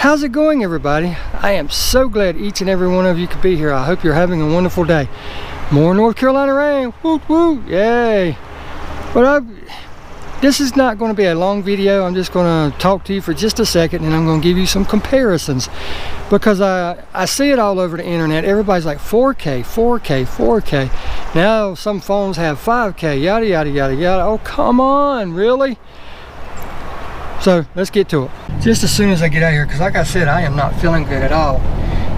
How's it going, everybody? I am so glad each and every one of you could be here. I hope you're having a wonderful day. More North Carolina rain, woot woot, yay. But this is not going to be a long video. I'm just going to talk to you for just a second, and I'm going to give you some comparisons, because I see it all over the internet. Everybody's like 4K, 4K, 4K. Now some phones have 5K, yada yada yada yada. Oh, come on, really? So let's get to it. Just as soon as I get out here, because like I said, I am not feeling good at all.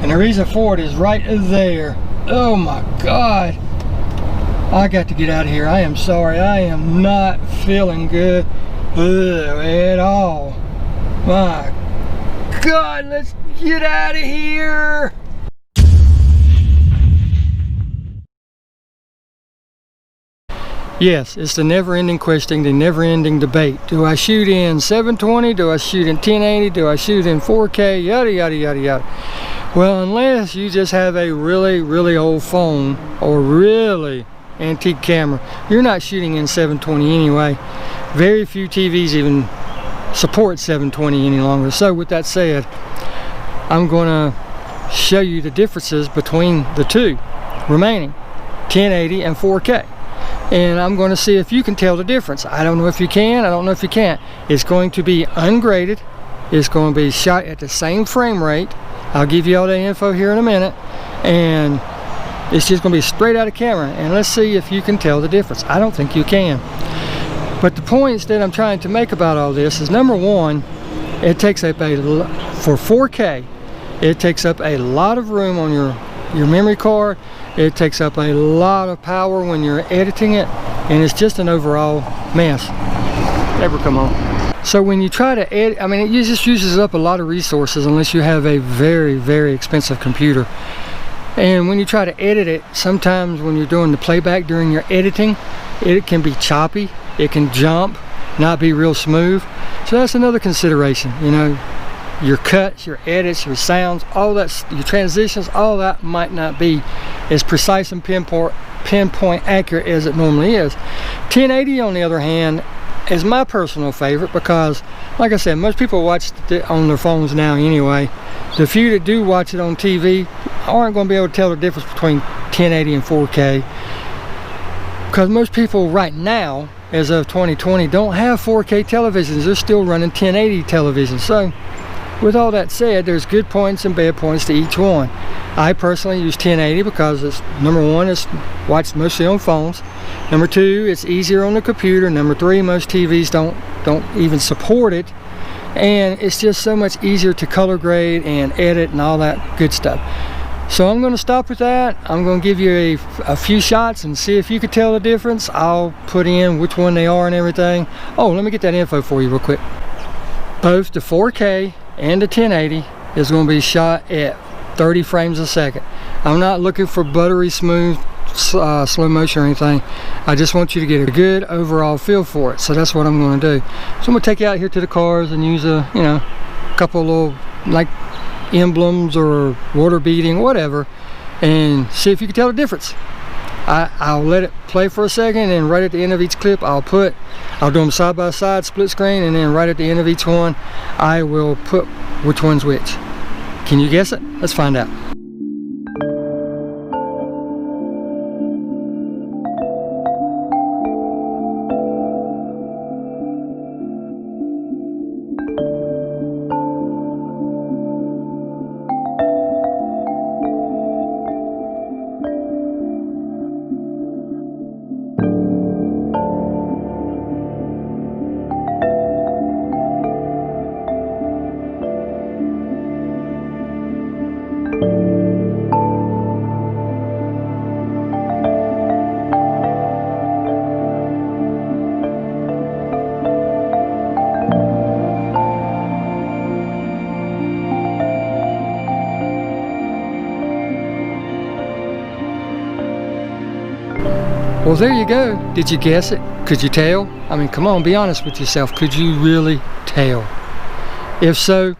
And the reason for it is right there. Oh my God. I got to get out of here. I am sorry. I am not feeling good at all. My God, let's get out of here. Yes, it's the never-ending question, the never-ending debate. Do I shoot in 720? Do I shoot in 1080? Do I shoot in 4K? Yada, yada, yada, yada. Well, unless you just have a really, really old phone or really antique camera, you're not shooting in 720 anyway. Very few TVs even support 720 any longer. So with that said, I'm going to show you the differences between the two remaining, 1080 and 4K. And I'm going to see if you can tell the difference. I don't know if you can, I don't know if you can't. It's going to be ungraded. It's going to be shot at the same frame rate. I'll give you all the info here in a minute. And it's just going to be straight out of camera. And let's see if you can tell the difference. I don't think you can. But the points that I'm trying to make about all this is, number one, it takes up for 4K, it takes up a lot of room on your memory card. It takes up a lot of power when you're editing it, and it's just an overall mess. Never come on. So when you try to edit, I mean, it just uses up a lot of resources unless you have a very, very expensive computer. And when you try to edit it, sometimes when you're doing the playback during your editing, it can be choppy, it can jump, not be real smooth. So that's another consideration, you know. Your cuts, your edits, your sounds, all that, your transitions, all that might not be as precise and pinpoint accurate as it normally is. 1080, on the other hand, is my personal favorite because, like I said, most people watch it on their phones now anyway. The few that do watch it on TV aren't going to be able to tell the difference between 1080 and 4K, because most people right now, as of 2020, don't have 4K televisions. They're still running 1080 televisions. So with all that said, there's good points and bad points to each one. I personally use 1080 because it's, number one, it's watched mostly on phones. Number two, it's easier on the computer. Number three, most TVs don't even support it. And it's just so much easier to color grade and edit and all that good stuff. So I'm going to stop with that. I'm going to give you a few shots and see if you can tell the difference. I'll put in which one they are and everything. Oh, let me get that info for you real quick. Both the 4K and the 1080 is going to be shot at 30 frames a second. I'm not looking for buttery smooth slow motion or anything. I just want you to get a good overall feel for it. So that's what I'm going to do. So I'm going to take you out here to the cars and use a couple of little like emblems or water beading, whatever, and see if you can tell the difference. I'll let it play for a second, and right at the end of each clip I'll do them side by side, split screen, and then right at the end of each one I will put which one's which. Can you guess it? Let's find out. Well, there you go. Did you guess it? Could you tell? I mean, come on, be honest with yourself. Could you really tell? If so,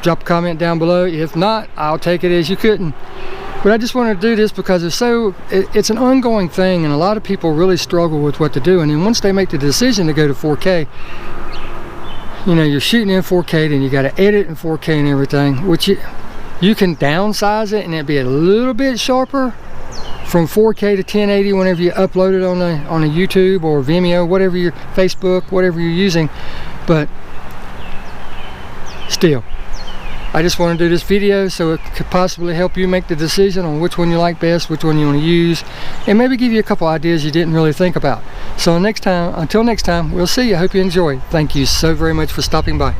drop a comment down below. If not, I'll take it as you couldn't. But I just wanted to do this because it's an ongoing thing, and a lot of people really struggle with what to do. And then once they make the decision to go to 4K, you know, you're shooting in 4K, then you got to edit in 4K and everything, which you can downsize it and it'd be a little bit sharper from 4K to 1080 whenever you upload it on a YouTube or Vimeo, whatever your Facebook, whatever you're using. But still, I just want to do this video so it could possibly help you make the decision on which one you like best, which one you want to use, and maybe give you a couple ideas you didn't really think about. So until next time, we'll see you. I hope you enjoy. Thank you so very much for stopping by.